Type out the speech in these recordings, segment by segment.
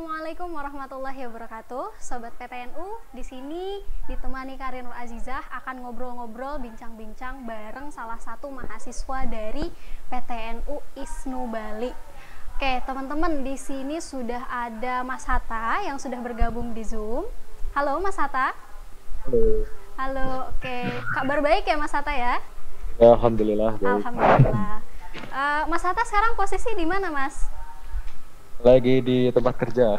Assalamualaikum warahmatullahi wabarakatuh, Sobat PTNU. Di sini ditemani Karin Nur Azizah akan ngobrol-ngobrol, bincang-bincang bareng salah satu mahasiswa dari PTNU ISNU Bali. Oke, teman-teman, di sini sudah ada Mas Hatta yang sudah bergabung di Zoom. Halo, Mas Hatta. Halo. Halo, oke. Kabar baik ya, Mas Hatta ya? Ya, alhamdulillah baik. Alhamdulillah. Mas Hatta sekarang posisi di mana, Mas? Lagi di tempat kerja.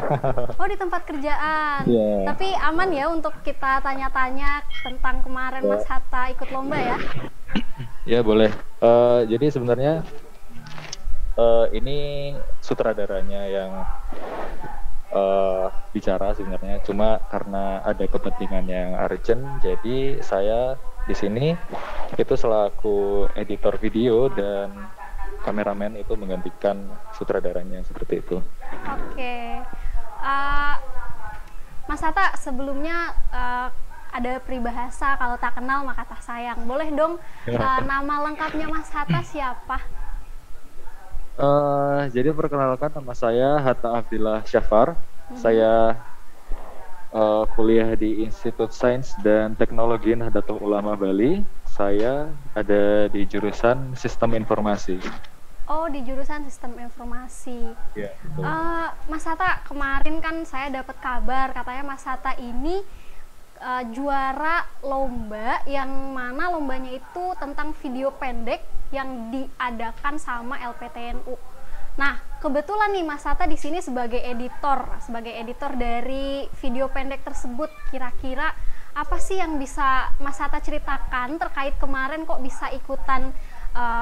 Oh, di tempat kerjaan. Ya. Tapi aman ya untuk kita tanya-tanya tentang kemarin Mas Hatta ikut lomba ya? Ya boleh. Jadi sebenarnya ini sutradaranya yang bicara sebenarnya. Cuma karena ada kepentingan yang urgent, jadi saya di sini itu selaku editor video dan kameramen itu menggantikan sutradaranya seperti itu. Oke. Mas Hatta, sebelumnya ada peribahasa kalau tak kenal maka tak sayang. Boleh dong nama lengkapnya Mas Hatta siapa? Jadi perkenalkan, nama saya Hatta Abdillah Syafar. Saya kuliah di Institut Sains dan Teknologi Nahdlatul Ulama Bali. Saya ada di jurusan Sistem Informasi. Oh, di jurusan Sistem Informasi. Ya, Mas Hatta, kemarin kan saya dapat kabar katanya Mas Hatta ini juara lomba yang mana lombanya itu tentang video pendek yang diadakan sama LPTNU. Nah, kebetulan nih Mas Hatta di sini sebagai editor dari video pendek tersebut. Kira-kira apa sih yang bisa Mas Hatta ceritakan terkait kemarin kok bisa ikutan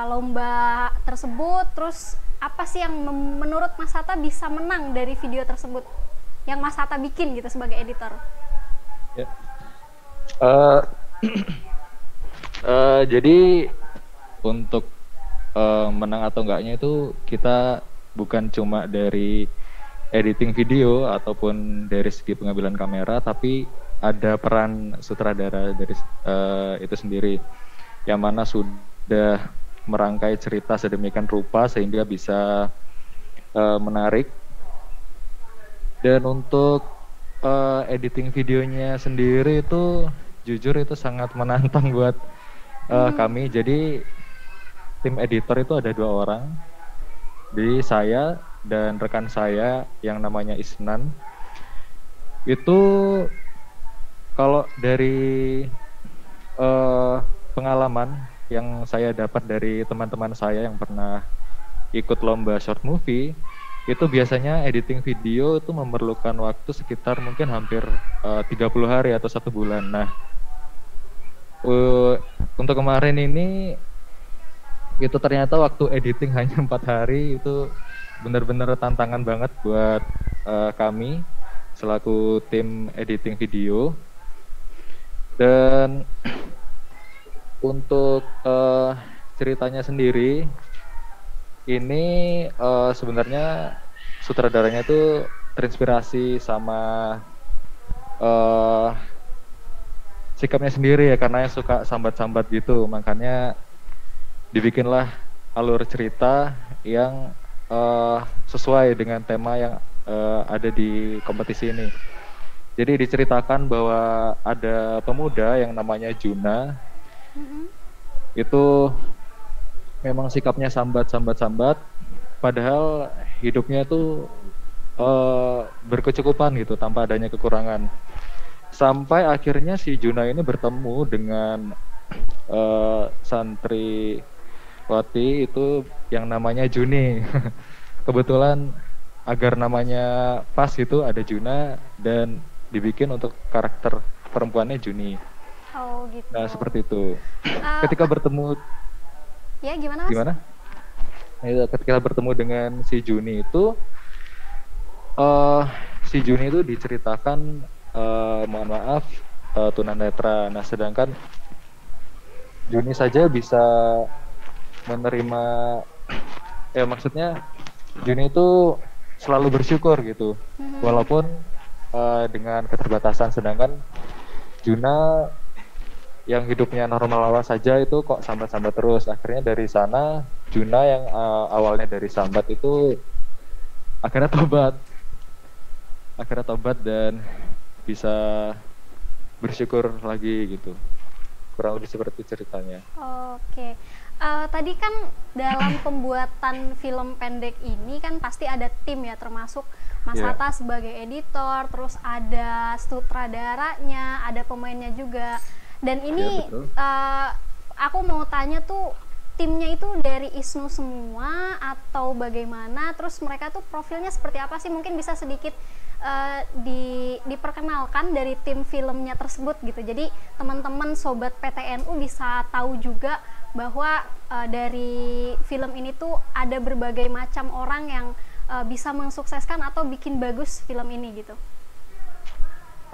lomba tersebut? Terus apa sih yang menurut Mas Hatta bisa menang dari video tersebut yang Mas Hatta bikin gitu sebagai editor? ya. Jadi untuk menang atau enggaknya itu kita bukan cuma dari editing video ataupun dari segi pengambilan kamera, tapi ada peran sutradara dari itu sendiri, yang mana sudah merangkai cerita sedemikian rupa sehingga bisa menarik. Dan untuk editing videonya sendiri itu jujur itu sangat menantang buat kami. Jadi tim editor itu ada 2 orang, jadi saya dan rekan saya yang namanya Isnan. Itu kalau dari pengalaman yang saya dapat dari teman-teman saya yang pernah ikut lomba short movie, itu biasanya editing video itu memerlukan waktu sekitar mungkin hampir 30 hari atau 1 bulan. Nah, untuk kemarin ini itu ternyata waktu editing hanya 4 hari. Itu benar-benar tantangan banget buat kami selaku tim editing video. Dan untuk ceritanya sendiri ini sebenarnya sutradaranya itu terinspirasi sama sikapnya sendiri ya, karena yang suka sambat-sambat gitu, makanya dibikinlah alur cerita yang sesuai dengan tema yang ada di kompetisi ini. Jadi diceritakan bahwa ada pemuda yang namanya Juna. Itu memang sikapnya sambat, padahal hidupnya tuh berkecukupan gitu, tanpa adanya kekurangan. Sampai akhirnya si Juna ini bertemu dengan santriwati itu yang namanya Juni. Kebetulan agar namanya pas gitu, ada Juna dan dibikin untuk karakter perempuannya Juni. Oh gitu. Nah seperti itu. Ketika bertemu, ya gimana Mas? gimana? Ketika bertemu dengan si Juni itu, si Juni itu diceritakan mohon maaf tunanetra. Nah sedangkan Juni saja bisa menerima, ya maksudnya Juni itu selalu bersyukur gitu, walaupun dengan keterbatasan. Sedangkan Juna yang hidupnya normal saja itu kok sambat-sambat terus. Akhirnya dari sana Juna yang awalnya dari sambat itu akhirnya tobat. akhirnya tobat dan bisa bersyukur lagi gitu. Kurang lebih seperti ceritanya. Oke. Tadi kan dalam pembuatan film pendek ini kan pasti ada tim ya, termasuk Mas Iya. Hatta sebagai editor, terus ada sutradaranya, ada pemainnya juga. Dan ini Iya, betul. aku mau tanya tuh, timnya itu dari ISNU semua atau bagaimana? Terus mereka tuh profilnya seperti apa sih? Mungkin bisa sedikit diperkenalkan dari tim filmnya tersebut gitu. Jadi teman-teman sobat PTNU bisa tahu juga bahwa dari film ini tuh ada berbagai macam orang yang bisa mensukseskan atau bikin bagus film ini gitu.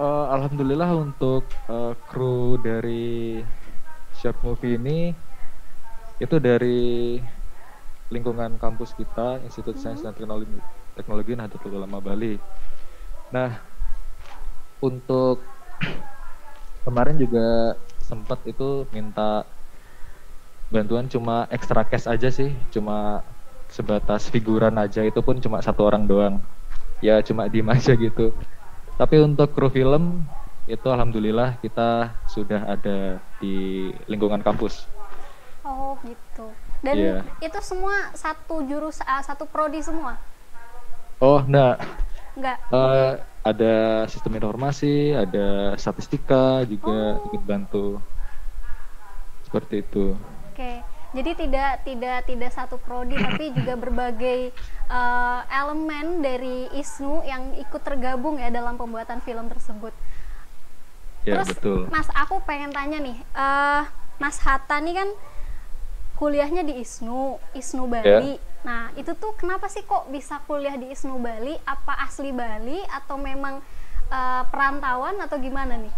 Alhamdulillah untuk kru dari short movie ini itu dari lingkungan kampus kita, Institut Sains dan Teknologi Nahdlatul Ulama Bali. Nah, untuk kemarin juga sempat itu minta bantuan cuma extra cash aja sih, cuma sebatas figuran aja, itu pun cuma 1 orang doang. Ya cuma diem aja gitu. Tapi untuk kru film itu alhamdulillah kita sudah ada di lingkungan kampus. Oh gitu. Dan Iya. itu semua satu satu prodi semua? Oh, nah, Enggak. ada sistem informasi, ada statistika juga ikut bantu. Seperti itu. Oke. Jadi tidak satu prodi tapi juga berbagai elemen dari ISNU yang ikut tergabung ya dalam pembuatan film tersebut. Ya, Terus betul. Mas, aku pengen tanya nih, Mas Hatta nih kan kuliahnya di ISNU Bali. Nah, itu tuh kenapa sih kok bisa kuliah di ISNU Bali? Apa asli Bali atau memang perantauan atau gimana nih?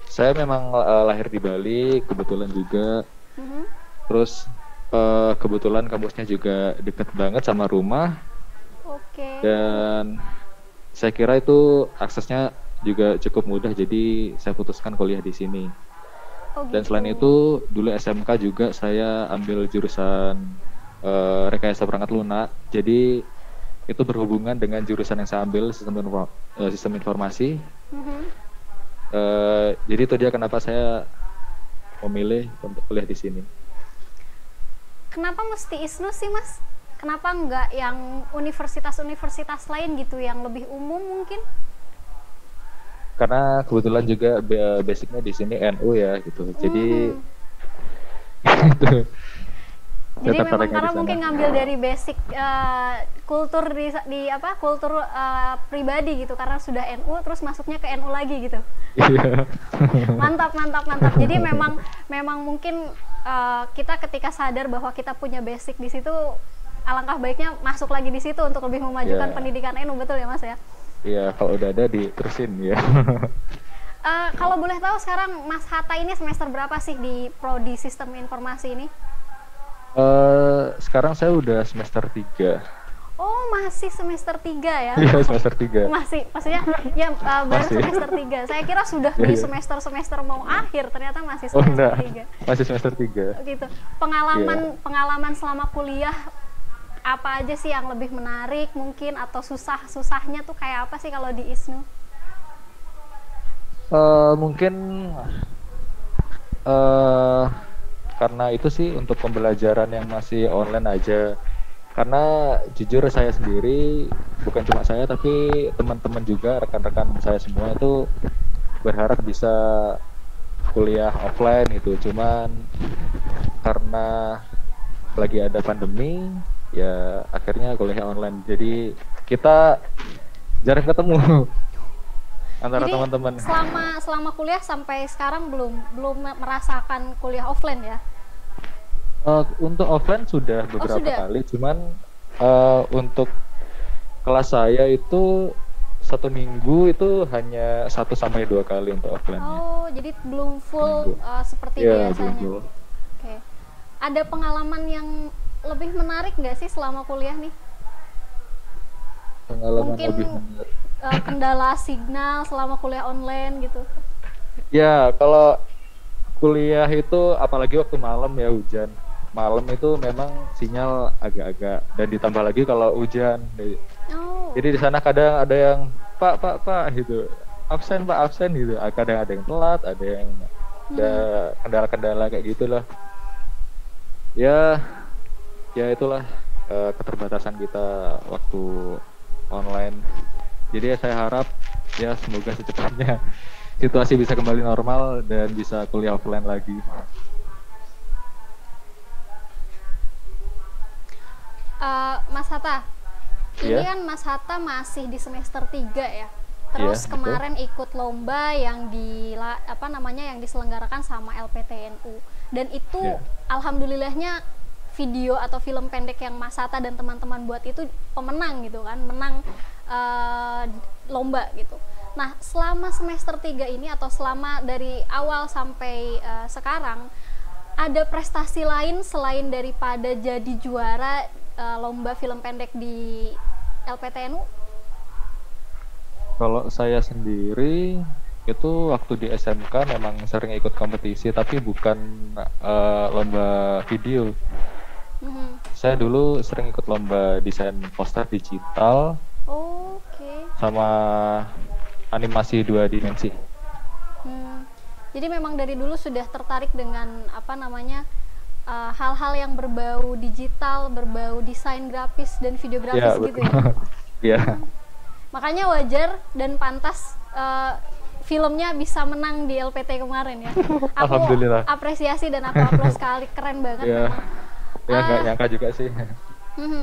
Saya memang lahir di Bali, kebetulan juga. Terus kebetulan kampusnya juga deket banget sama rumah. Oke. Dan saya kira itu aksesnya juga cukup mudah, jadi saya putuskan kuliah di sini. Oh, Dan gitu. selain itu, dulu SMK juga saya ambil jurusan rekayasa perangkat lunak. Jadi itu berhubungan dengan jurusan yang saya ambil, sistem informasi. Jadi itu dia kenapa saya memilih untuk kuliah di sini. Kenapa mesti ISNU sih, Mas? Kenapa nggak yang universitas-universitas lain gitu yang lebih umum mungkin? Karena kebetulan juga basicnya di sini NU ya gitu. Jadi itu. Jadi memang karena mungkin ngambil dari basic kultur di apa kultur pribadi gitu, karena sudah NU terus masuknya ke NU lagi gitu. Iya. Mantap. Jadi memang mungkin kita ketika sadar bahwa kita punya basic di situ, alangkah baiknya masuk lagi di situ untuk lebih memajukan pendidikan NU, betul ya Mas ya? Iya, kalau udah ada diterusin ya. Kalau boleh tahu sekarang Mas Hatta ini semester berapa sih di Prodi Sistem Informasi ini? Sekarang saya udah semester 3. Oh, masih semester 3 ya? Iya, semester 3. Masih, maksudnya ya baru Masih. semester 3. Saya kira sudah di semester-semester mau akhir, ternyata masih Oh, semester enggak. 3. Masih semester 3. Gitu. Pengalaman selama kuliah apa aja sih yang lebih menarik mungkin, atau susahnya tuh kayak apa sih kalau di ISNU? Mungkin karena itu sih untuk pembelajaran yang masih online aja. Karena jujur saya sendiri, bukan cuma saya tapi teman-teman juga, rekan-rekan saya semua itu berharap bisa kuliah offline gitu. Cuman karena lagi ada pandemi, ya akhirnya kuliah online. Jadi kita jarang ketemu antara teman-teman. Selama kuliah sampai sekarang belum merasakan kuliah offline ya? Untuk offline sudah beberapa kali, cuman untuk kelas saya itu 1 minggu itu hanya 1-2 kali untuk offline-nya. Oh, jadi belum full seperti biasanya. Oke. Ada pengalaman yang lebih menarik nggak sih selama kuliah nih? Pengalaman mungkin lebih menarik. Kendala signal selama kuliah online gitu. Ya, kalau kuliah itu apalagi waktu malam ya, hujan. Malam itu memang sinyal agak-agak, dan ditambah lagi kalau hujan. Jadi di sana kadang ada yang pak gitu, absen gitu. Kadang ada yang telat, ada yang ada kendala-kendala kayak gitulah. Ya, ya itulah keterbatasan kita waktu online. Jadi ya saya harap ya semoga secepatnya situasi bisa kembali normal dan bisa kuliah offline lagi. Mas Hatta, ini Iya, kan Mas Hatta masih di semester 3 ya. iya, Terus betul. kemarin ikut lomba yang yang diselenggarakan sama LPTNU. Dan itu Iya. alhamdulillahnya video atau film pendek yang Mas Hatta dan teman-teman buat itu pemenang gitu kan, menang eh, lomba gitu. Nah, selama semester 3 ini atau selama dari awal sampai sekarang, ada prestasi lain selain daripada jadi juara lomba film pendek di LPTNU? Kalau saya sendiri itu waktu di SMK memang sering ikut kompetisi tapi bukan lomba video. Mhm. Saya dulu sering ikut lomba desain poster digital Oke. sama animasi 2 dimensi. Hmm. Jadi memang dari dulu sudah tertarik dengan hal-hal yang berbau digital, berbau desain grafis dan videografis Ya, gitu betul. ya. Ya, Makanya wajar dan pantas filmnya bisa menang di LPT kemarin ya. Aku alhamdulillah. apresiasi dan aku aplaus sekali, keren banget Ya, memang. ya nggak Ah, nyangka juga sih. mhm.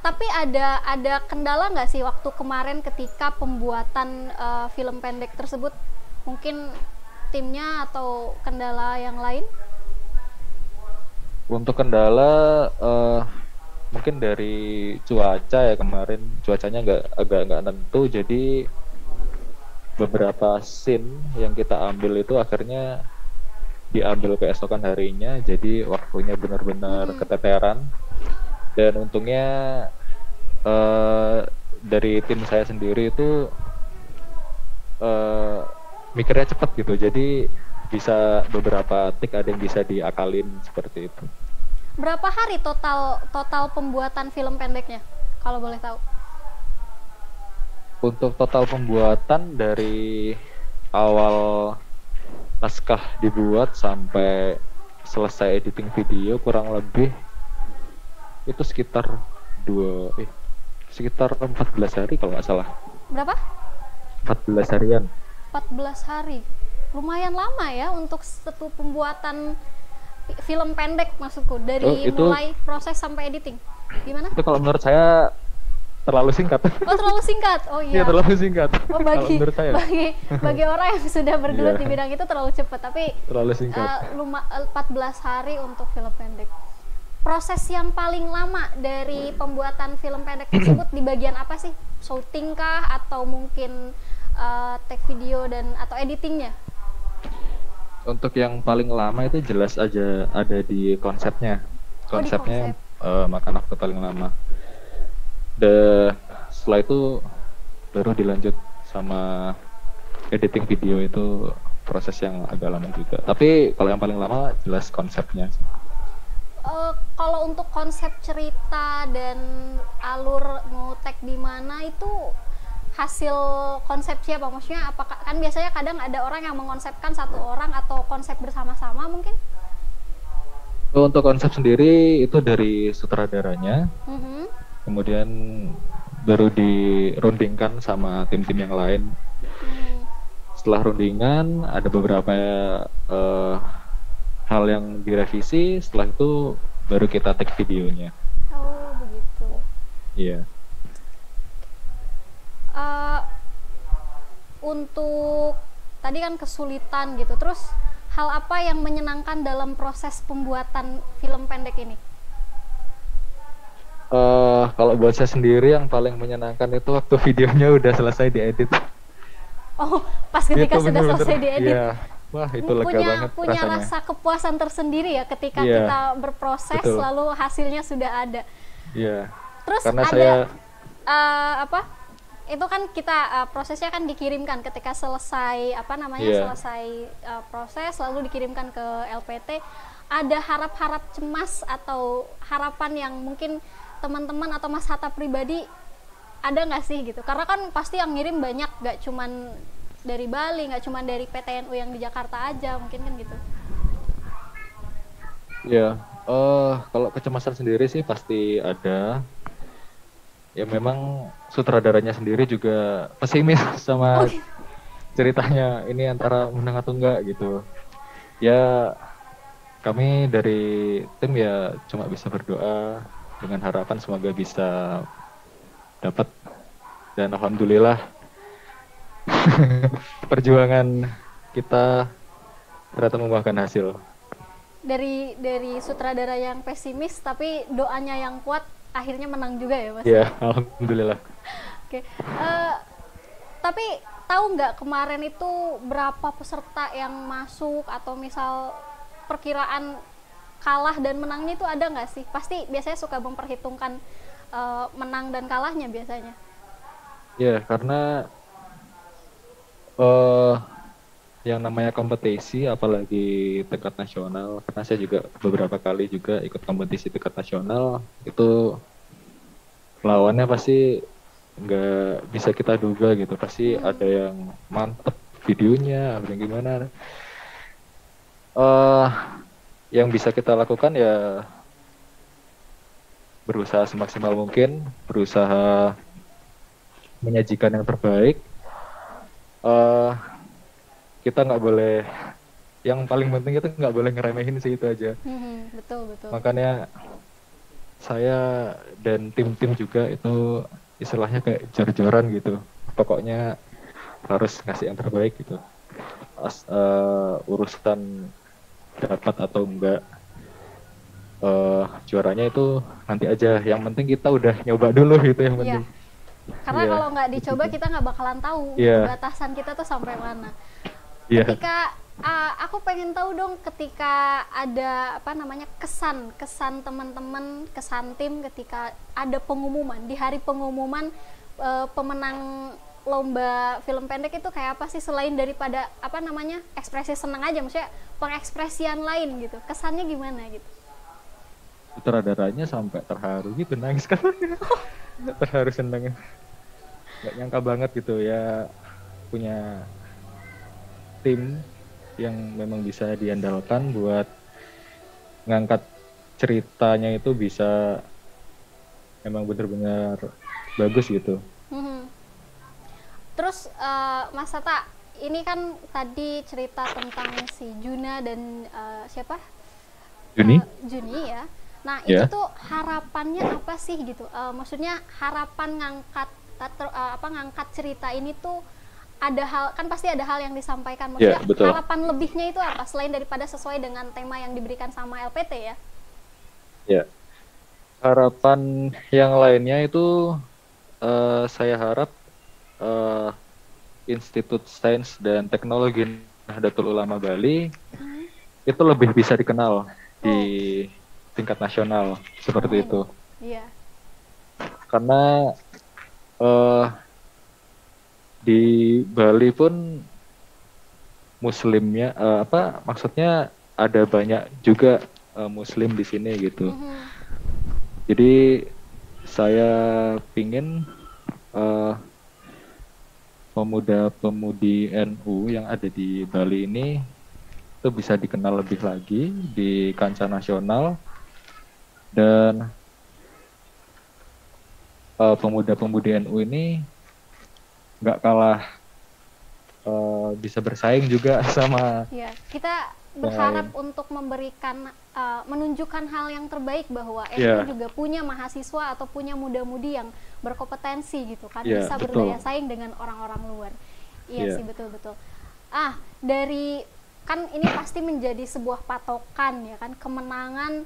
Tapi ada kendala nggak sih waktu kemarin ketika pembuatan film pendek tersebut? Mungkin timnya atau kendala yang lain? Untuk kendala mungkin dari cuaca ya kemarin cuacanya agak nggak nentu jadi beberapa scene yang kita ambil itu akhirnya diambil keesokan harinya jadi waktunya benar-benar Mhm. keteteran dan untungnya eh, dari tim saya sendiri itu eh, mikirnya cepat gitu jadi bisa beberapa tik ada yang bisa diakalin seperti itu. Berapa hari total total pembuatan film pendeknya? Kalau boleh tahu. Untuk total pembuatan dari awal naskah dibuat sampai selesai editing video kurang lebih itu sekitar 14 hari kalau nggak salah. Berapa? 14 harian. 14 hari. Lumayan lama ya untuk satu pembuatan film pendek maksudku, Oh, dari itu mulai proses sampai editing. Gimana? itu kalau menurut saya terlalu singkat. Oh, terlalu singkat. Oh Iya, iya. terlalu singkat. Oh, Kalau menurut saya. bagi orang yang sudah bergelut Iya, di bidang itu terlalu cepat, tapi terlalu singkat. 14 hari untuk film pendek. Proses yang paling lama dari pembuatan film pendek tersebut di bagian apa sih? Shooting kah atau mungkin take video dan atau editingnya? Untuk yang paling lama itu jelas aja ada di konsepnya. Oh, di Konsepnya konsep. makan waktu paling lama. Dan setelah itu baru dilanjut sama editing video itu proses yang agak lama juga. Tapi kalau yang paling lama jelas konsepnya. Kalau untuk konsep cerita dan alur mau tag di mana itu hasil konsep siapa? Maksudnya apakah kan biasanya kadang ada orang yang mengonsepkan satu orang atau konsep bersama-sama mungkin? Untuk konsep sendiri itu dari sutradaranya, Mhm. kemudian baru dirundingkan sama tim-tim yang lain. Hmm. Setelah rundingan ada beberapa eh, hal yang direvisi, setelah itu baru kita take videonya. Oh, begitu. Iya. Eh, untuk tadi kan kesulitan gitu. Terus hal apa yang menyenangkan dalam proses pembuatan film pendek ini? Kalau buat saya sendiri yang paling menyenangkan itu waktu videonya udah selesai diedit. Oh, pas ketika Itu sudah bener-bener, selesai diedit. iya. Wah, itu lega banget punya rasanya. rasa kepuasan tersendiri ya ketika Iya, kita berproses betul. lalu hasilnya sudah ada. Iya. Terus Karena ada saya apa? Itu kan kita prosesnya kan dikirimkan ketika selesai Iya. selesai proses lalu dikirimkan ke LPT. Ada harap-harap cemas atau harapan yang mungkin teman-teman atau Mas Hatta pribadi ada nggak sih gitu? Karena kan pasti yang ngirim banyak, nggak cuman dari Bali, nggak cuman dari PTNU yang di Jakarta aja, mungkin kan gitu. Ya, kalau kecemasan sendiri sih pasti ada. Ya memang sutradaranya sendiri juga pesimis sama Oh, ceritanya ini antara menang atau enggak gitu. Ya kami dari tim ya cuma bisa berdoa dengan harapan semoga bisa dapat, dan alhamdulillah perjuangan kita ternyata membuahkan hasil. dari sutradara yang pesimis tapi doanya yang kuat akhirnya menang juga ya Mas. Ya, alhamdulillah. Oke. Tapi tahu nggak kemarin itu berapa peserta yang masuk, atau misal perkiraan kalah dan menangnya itu ada nggak sih? Pasti biasanya suka memperhitungkan menang dan kalahnya biasanya. Ya, karena eh yang namanya kompetisi apalagi tingkat nasional, karena saya juga beberapa kali juga ikut kompetisi tingkat nasional, itu lawannya pasti nggak bisa kita duga gitu, pasti ada yang mantep videonya, ada yang gimana. eh yang bisa kita lakukan ya berusaha semaksimal mungkin, berusaha menyajikan yang terbaik. eh kita nggak boleh, yang paling penting itu nggak boleh ngeremehin sih, itu aja. Betul betul. Makanya saya dan tim-tim juga itu istilahnya kayak jor-joran gitu. Pokoknya harus ngasih yang terbaik gitu. Urusan dapat atau enggak juaranya itu nanti aja. Yang penting kita udah nyoba dulu gitu yang Iya. penting. Karena Iya. kalau nggak dicoba kita nggak bakalan tahu Iya. batasan kita tuh sampai mana. Iya. Ketika aku pengen tahu dong, ketika ada apa namanya kesan teman-teman, kesan tim ketika ada pengumuman di hari pengumuman pemenang lomba film pendek itu kayak apa sih, selain daripada apa namanya ekspresi senang aja, maksudnya pengekspresian lain gitu, kesannya gimana gitu? Sutradaranya sampai terharu gitu, nangis kan. Terharu seneng, nggak nyangka banget gitu ya punya tim yang memang bisa diandalkan buat ngangkat ceritanya, itu bisa memang benar-benar bagus gitu. Terus Mas Tata, ini kan tadi cerita tentang si Juna dan siapa? Juni? Juni ya. Nah, Ya. itu tuh harapannya apa sih gitu? Maksudnya harapan ngangkat cerita ini tuh ada hal, kan pasti ada hal yang disampaikan. Maksudnya Ya, betul. harapan lebihnya itu apa selain daripada sesuai dengan tema yang diberikan sama LPT ya? Ya. Harapan yang lainnya itu saya harap Institut Sains dan Teknologi Nahdlatul Ulama Bali itu lebih bisa dikenal di tingkat nasional seperti itu. Iya. Karena di Bali pun muslimnya maksudnya ada banyak juga muslim di sini gitu. Jadi saya pingin pemuda-pemudi NU yang ada di Bali ini itu bisa dikenal lebih lagi di kancah nasional, dan pemuda-pemudi NU ini nggak kalah bisa bersaing juga sama. Ya, kita berharap untuk memberikan menunjukkan hal yang terbaik bahwa NU juga punya mahasiswa atau punya muda-mudi yang berkompetensi gitu kan, bisa berdaya saing dengan orang-orang luar. Iya sih, betul-betul. Dari kan ini pasti menjadi sebuah patokan ya kan, kemenangan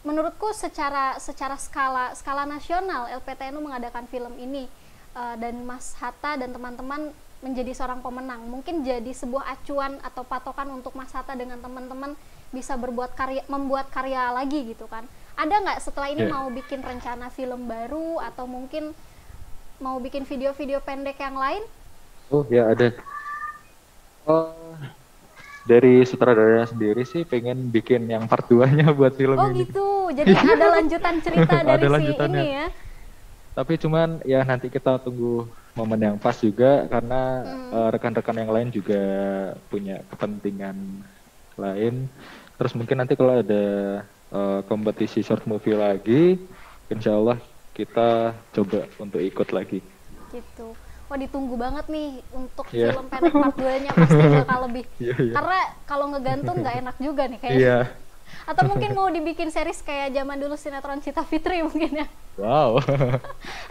menurutku secara skala nasional LPTNU mengadakan film ini dan Mas Hatta dan teman-teman menjadi seorang pemenang, mungkin jadi sebuah acuan atau patokan untuk Mas Hatta dengan teman-teman bisa membuat karya lagi gitu kan. Ada nggak setelah ini mau bikin rencana film baru atau mungkin mau bikin video-video pendek yang lain? Oh ya, ada. Dari sutradaranya sendiri sih pengen bikin yang part 2-nya buat film ini. Oh gitu. jadi ada lanjutan cerita dari Ada si lanjutannya. ini ya. Tapi cuman ya nanti kita tunggu momen yang pas juga karena rekan-rekan yang lain juga punya kepentingan lain. Terus mungkin nanti kalau ada kompetisi short movie lagi, insya Allah kita coba untuk ikut lagi. Gitu. Wah, ditunggu banget nih untuk Iya. film pendek part 2-nya, pasti bakal lebih. Iya, iya. Karena kalau ngegantung nggak enak juga nih kayaknya. Iya. Atau mungkin mau dibikin series kayak zaman dulu sinetron Cita Fitri mungkin ya. Wow.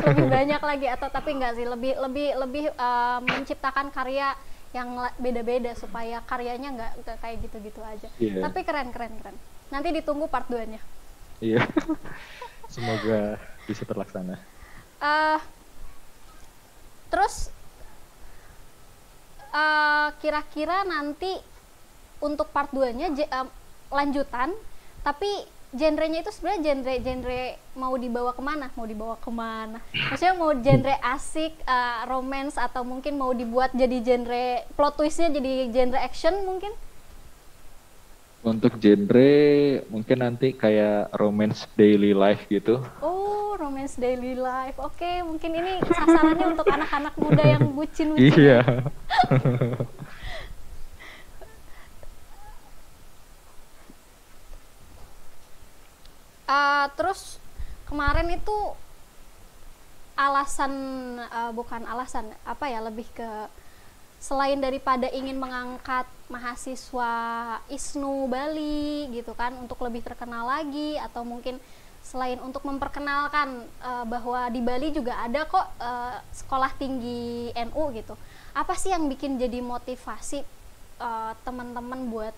Lebih banyak lagi, atau tapi enggak sih, lebih menciptakan karya yang beda-beda supaya karyanya nggak kayak gitu-gitu aja. Iya. Tapi keren. Nanti ditunggu part 2-nya. Iya. Semoga bisa terlaksana. Terus kira-kira nanti untuk part 2-nya lanjutan, tapi genrenya itu sebenarnya genre mau dibawa kemana? Maksudnya mau genre asik, romance, atau mungkin mau dibuat jadi genre plot twistnya jadi genre action mungkin? Untuk genre mungkin nanti kayak romance daily life gitu. Oh, romance daily life. Oke, mungkin ini sasarannya untuk anak-anak muda yang bucin. Iya. Terus kemarin itu bukan alasan apa ya, lebih ke selain daripada ingin mengangkat mahasiswa ISNU Bali gitu kan untuk lebih terkenal lagi, atau mungkin selain untuk memperkenalkan bahwa di Bali juga ada kok sekolah tinggi NU gitu. Apa sih yang bikin jadi motivasi teman-teman buat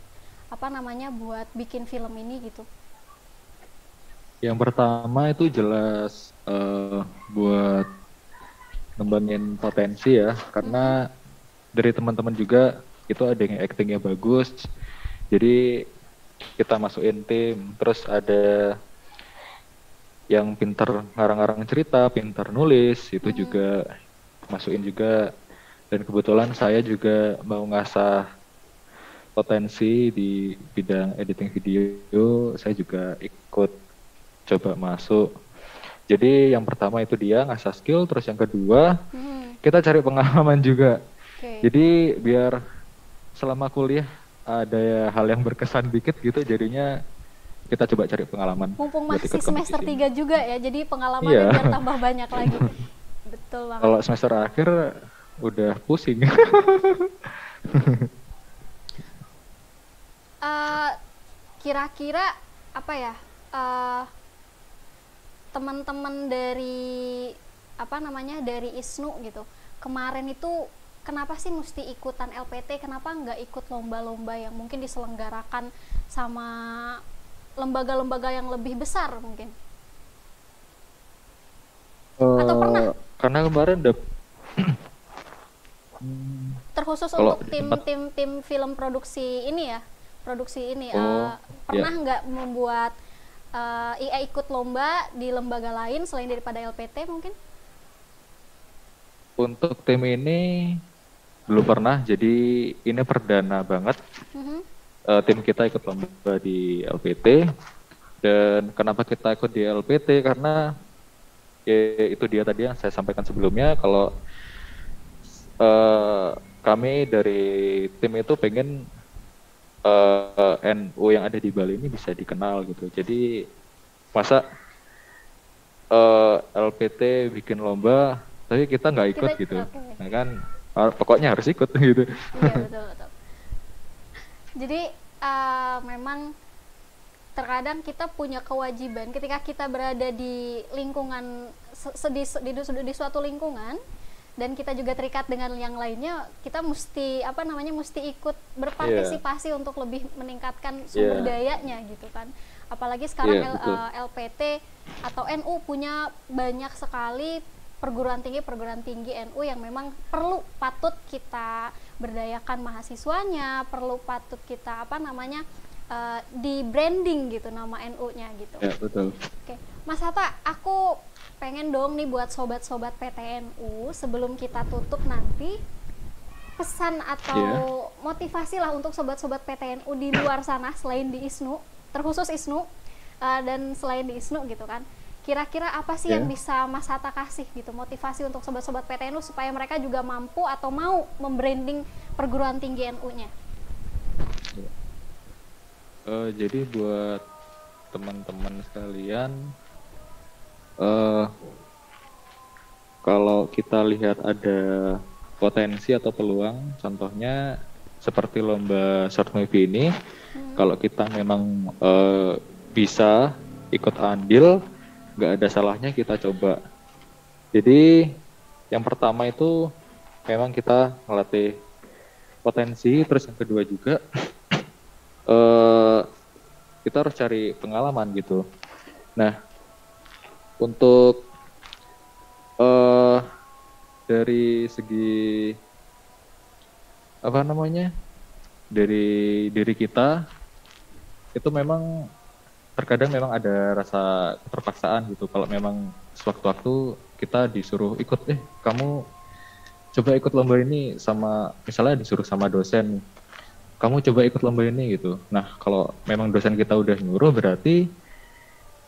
buat bikin film ini gitu? Yang pertama itu jelas buat ngembangin potensi ya, karena dari teman-teman juga itu ada yang actingnya bagus, jadi kita masukin tim. Terus ada yang pintar ngarang-ngarang cerita, pintar nulis, itu juga masukin juga. Dan kebetulan saya juga mau ngasah potensi di bidang editing video, saya juga ikut coba masuk. Jadi yang pertama itu dia ngasah skill, terus yang kedua kita cari pengalaman juga. Jadi biar selama kuliah ada hal yang berkesan dikit gitu, jadinya kita coba cari pengalaman. Mumpung masih semester 3 juga ya, jadi pengalamannya biar tambah banyak lagi. Betul banget. Kalau semester akhir udah pusing. Kira-kira apa ya, teman-teman dari dari ISNU gitu kemarin itu kenapa sih mesti ikutan LPT, kenapa nggak ikut lomba-lomba yang mungkin diselenggarakan sama lembaga-lembaga yang lebih besar mungkin? Atau pernah? Karena kemarin udah terkhusus kalau untuk tim film produksi ini pernah nggak membuat ikut lomba di lembaga lain selain daripada LPT mungkin? Untuk tim ini belum pernah, jadi ini perdana banget. Tim kita ikut lomba di LPT. Dan kenapa kita ikut di LPT, karena ya itu dia tadi yang saya sampaikan sebelumnya, kalau kami dari tim itu pengen NU yang ada di Bali ini bisa dikenal gitu. Jadi masa LPT bikin lomba tapi kita nggak ikut gitu. Nah, kan pokoknya harus ikut gitu. Iya, betul. Jadi memang terkadang kita punya kewajiban ketika kita berada di lingkungan di suatu lingkungan, dan kita juga terikat dengan yang lainnya, kita mesti mesti ikut berpartisipasi untuk lebih meningkatkan sumber dayanya gitu kan. Apalagi sekarang LPT atau NU punya banyak sekali perguruan tinggi NU yang memang patut kita berdayakan mahasiswanya, patut kita di branding gitu nama NU-nya gitu. Ya, betul. Oke, Mas Hatta, aku pengen dong nih buat sobat-sobat PTNU sebelum kita tutup nanti, pesan atau motivasi lah untuk sobat-sobat PTNU di luar sana selain di ISNU, terkhusus ISNU, dan selain di ISNU gitu kan. Kira-kira apa sih yang bisa Mas Hatta kasih gitu motivasi untuk sobat-sobat PTNU supaya mereka juga mampu atau mau membranding perguruan tinggi NU-nya? Jadi buat teman-teman sekalian, kalau kita lihat ada potensi atau peluang, contohnya seperti lomba short movie ini, kalau kita memang bisa ikut andil, nggak ada salahnya kita coba. Jadi yang pertama itu memang kita ngelatih potensi, terus yang kedua juga kita harus cari pengalaman gitu. Nah, untuk dari segi apa namanya, dari diri kita itu memang terkadang memang ada rasa keterpaksaan gitu. Kalau memang sewaktu-waktu kita disuruh ikut, kamu coba ikut lomba ini, sama misalnya disuruh sama dosen, kamu coba ikut lomba ini gitu. Nah, kalau memang dosen kita udah nyuruh, berarti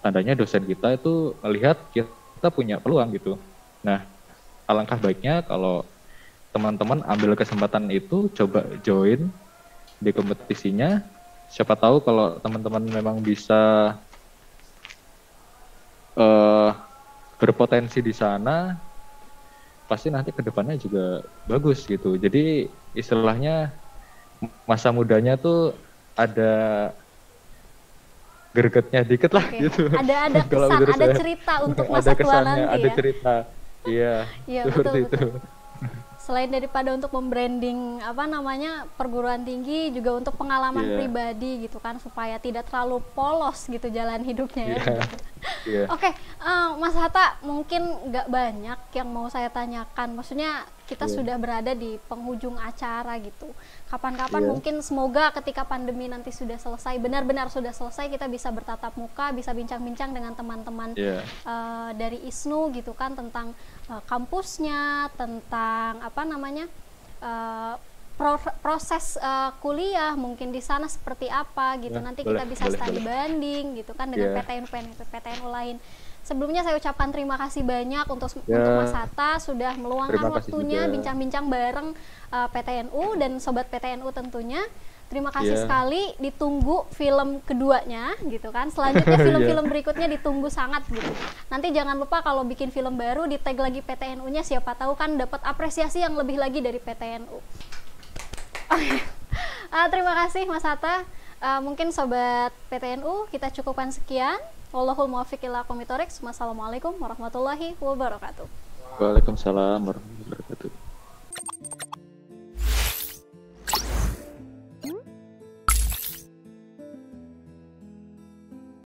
tandanya dosen kita itu melihat kita punya peluang gitu. Nah, alangkah baiknya kalau teman-teman ambil kesempatan itu, coba join di kompetisinya. Siapa tahu kalau teman-teman memang bisa berpotensi di sana, pasti nanti kedepannya juga bagus gitu. Jadi istilahnya masa mudanya tuh ada gregetnya dikit lah gitu. Ada kesan, ada cerita untuk masa tua nanti ya. Ada cerita, iya seperti itu. Selain daripada untuk membranding perguruan tinggi, juga untuk pengalaman pribadi gitu kan, supaya tidak terlalu polos gitu jalan hidupnya ya. Oke, Mas Hatta, mungkin nggak banyak yang mau saya tanyakan. Maksudnya kita sudah berada di penghujung acara gitu. Kapan-kapan mungkin semoga ketika pandemi nanti sudah selesai, benar-benar sudah selesai, kita bisa bertatap muka, bisa bincang-bincang dengan teman-teman dari ISNU gitu kan, tentang kampusnya, tentang proses kuliah mungkin di sana seperti apa gitu. Nanti kita bisa study banding gitu kan dengan PTNU lain. Sebelumnya saya ucapkan terima kasih banyak untuk Mas Hatta sudah meluangkan waktunya bincang-bincang bareng PTNU dan sobat PTNU tentunya. Terima kasih sekali, ditunggu film keduanya gitu kan. Selanjutnya film-film berikutnya ditunggu sangat gitu. Nanti jangan lupa kalau bikin film baru di tag lagi PTNU-nya, siapa tahu kan dapat apresiasi yang lebih lagi dari PTNU. Terima kasih Mas Hatta. Mungkin sobat PTNU kita cukupkan sekian. Wallahul muwaffiq ila aqwamit thoriq. Wassalamualaikum warahmatullahi wabarakatuh. Waalaikumsalam warahmatullahi wabarakatuh.